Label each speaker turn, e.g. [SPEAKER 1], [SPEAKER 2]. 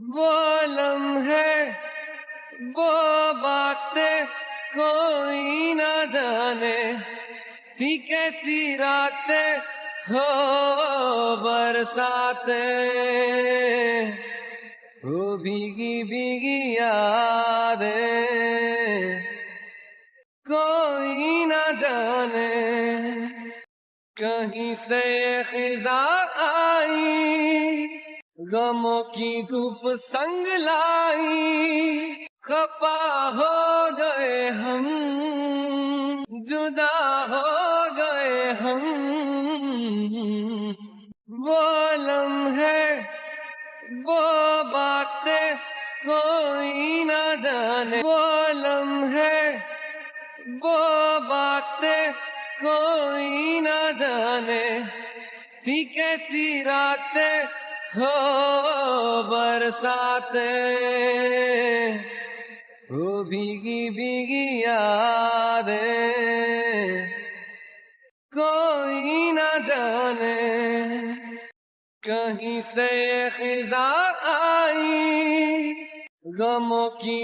[SPEAKER 1] وہ لمحے وہ باتیں کوئی نہ جانے تھی کیسی راتیں ہو برساتیں، وہ بھیگی بھیگی یادیں کوئی نہ جانے، کہیں سے یہ خزاں آئی غموں کی دھوپ سنگ لائی، خفا ہو گئے ہم جدا ہو گئے ہم، وہ لمحے وہ باتیں کوئی نہ جانے، وہ لمحے وہ باتیں کوئی نہ جانے تھی کیسی راتیں ہو برساتیں، وہ بھیگی بھیگی یادیں کوئی نہ جانے، کہیں سے یہ خزاں آئی غموں کی